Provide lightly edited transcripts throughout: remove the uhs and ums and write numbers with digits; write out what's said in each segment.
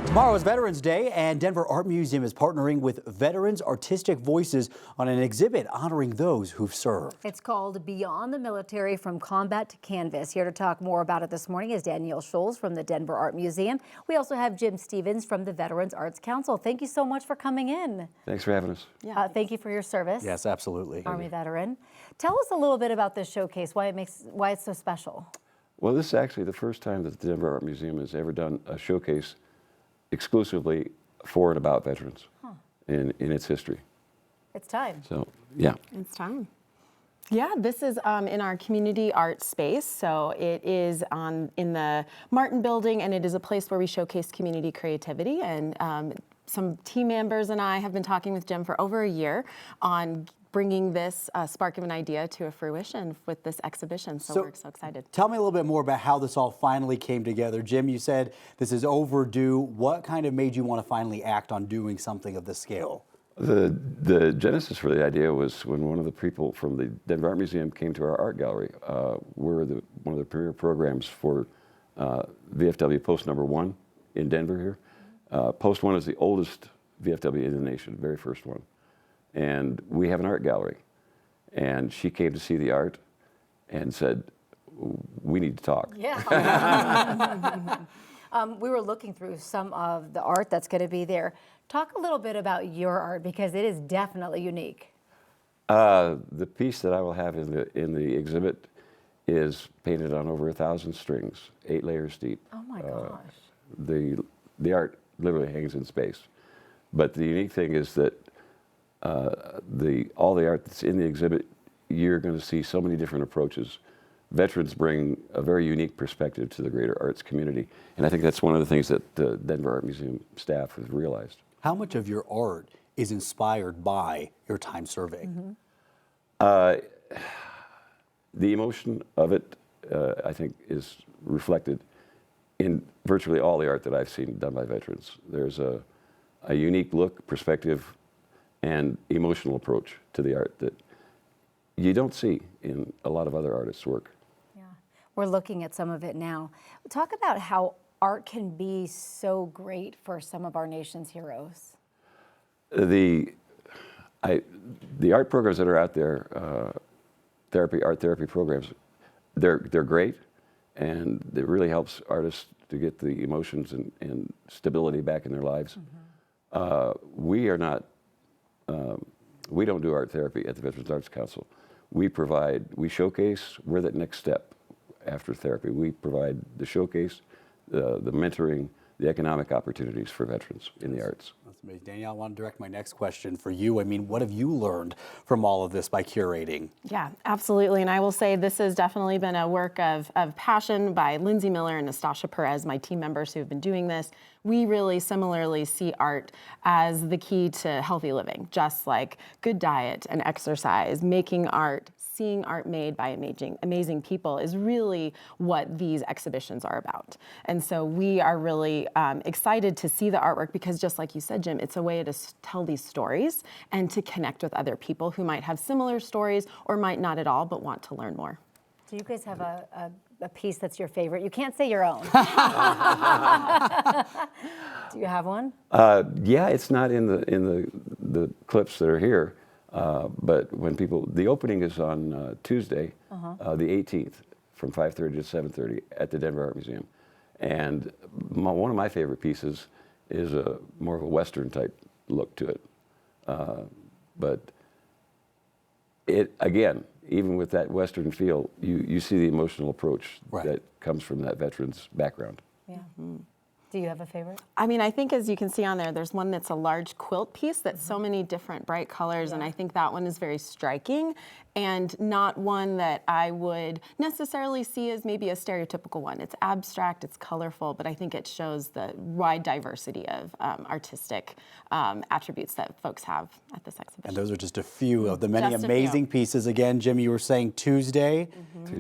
Tomorrow is Veterans Day, and Denver Art Museum is partnering with Veterans Artistic Voices on an exhibit honoring those who've served. It's called Beyond the Military, From Combat to Canvas. Here to talk more about it this morning is Danielle Scholes from the Denver Art Museum. We also have Jim Stevens from the Veterans Arts Council. Thank you so much for coming in. Thanks for having us. Thank you for your service. Yes, absolutely. Army veteran. Tell us a little bit about this showcase, why it's so special. Well, this is actually the first time that the Denver Art Museum has ever done a showcase exclusively for and about veterans in its history. It's time. So, yeah. It's time. Yeah, this is in our community art space. So it is in the Martin building, and it is a place where we showcase community creativity. And some team members and I have been talking with Jim for over a year on bringing this spark of an idea to a fruition with this exhibition. So we're so excited. Tell me a little bit more about how this all finally came together. Jim, you said this is overdue. What kind of made you want to finally act on doing something of this scale? The genesis for the idea was when one of the people from the Denver Art Museum came to our art gallery. We're one of the premier programs for VFW Post #1 in Denver here. Post 1 is the oldest VFW in the nation, very first one. And we have an art gallery. And she came to see the art and said, we need to talk. Yeah. We were looking through some of the art that's going to be there. Talk a little bit about your art, because it is definitely unique. The piece that I will have in the exhibit is painted on over 1,000 strings, 8 layers deep. Oh my gosh. The art literally hangs in space. But the unique thing is that all the art that's in the exhibit, you're going to see so many different approaches. Veterans bring a very unique perspective to the greater arts community, and I think that's one of the things that the Denver Art Museum staff has realized. How much of your art is inspired by your time serving? The emotion of it, I think, is reflected in virtually all the art that I've seen done by veterans. There's a unique look, perspective, and emotional approach to the art that you don't see in a lot of other artists' work. Yeah, we're looking at some of it now. Talk about how art can be so great for some of our nation's heroes. The art programs that are out there, art therapy programs, they're great, and it really helps artists to get the emotions and stability back in their lives. We don't do art therapy at the Veterans Arts Council. We showcase, we're that next step after therapy. We provide the showcase, the mentoring, the economic opportunities for veterans in the arts. That's amazing. Danielle, I want to direct my next question for you. I mean, what have you learned from all of this by curating? Yeah, absolutely. And I will say this has definitely been a work of passion by Lindsay Miller and Nastasha Perez, my team members who have been doing this. We really similarly see art as the key to healthy living, just like good diet and exercise. Making art, seeing art made by amazing people is really what these exhibitions are about. And so we are really excited to see the artwork because, just like you said, Jim, it's a way to tell these stories and to connect with other people who might have similar stories or might not at all but want to learn more. Do you guys have a piece that's your favorite? You can't say your own. Do you have one? Yeah, it's not in the clips that are here, but when the opening is on Tuesday, the 18th, from 5:30 to 7:30 at the Denver Art Museum, and one of my favorite pieces is more of a Western type look to it, but again, even with that Western feel, you see the emotional approach that comes from that veteran's background. Yeah. Do you have a favorite? I mean, I think as you can see on there, there's one that's a large quilt piece that's so many different bright colors, and I think that one is very striking and not one that I would necessarily see as maybe a stereotypical one. It's abstract, it's colorful, but I think it shows the wide diversity of artistic attributes that folks have at this exhibition. And those are just a few of the many amazing pieces. Again, Jim, you were saying Tuesday.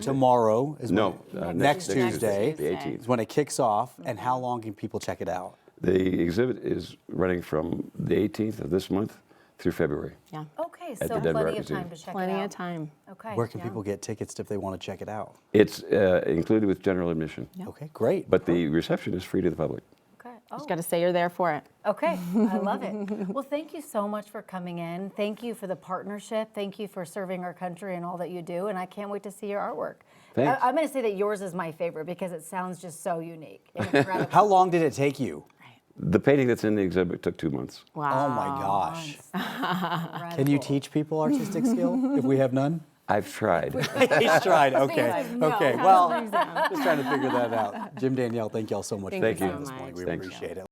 Tomorrow is next Tuesday the 18th. is when it kicks off. And how long can people check it out? The exhibit is running from the 18th of this month through February. Yeah. Okay, At so the Denver plenty Art of time Museum. to check it out. Plenty of time. Okay. Where can people get tickets if they want to check it out? It's included with general admission. Okay, great. But the reception is free to the public. Okay. Just got to say you're there for it. Okay, I love it. Well, thank you so much for coming in. Thank you for the partnership. Thank you for serving our country and all that you do. And I can't wait to see your artwork. Thanks. I'm going to say that yours is my favorite because it sounds just so unique. and incredible. How long did it take you? The painting that's in the exhibit took 2 months. Wow. Oh my gosh. Incredible. Can you teach people artistic skill if we have none? I've tried. He's tried. Okay. No. Okay. Well, just trying to figure that out. Jim, Danielle, thank y'all so much Thank for you being so here this much. morning. We Thanks. appreciate it.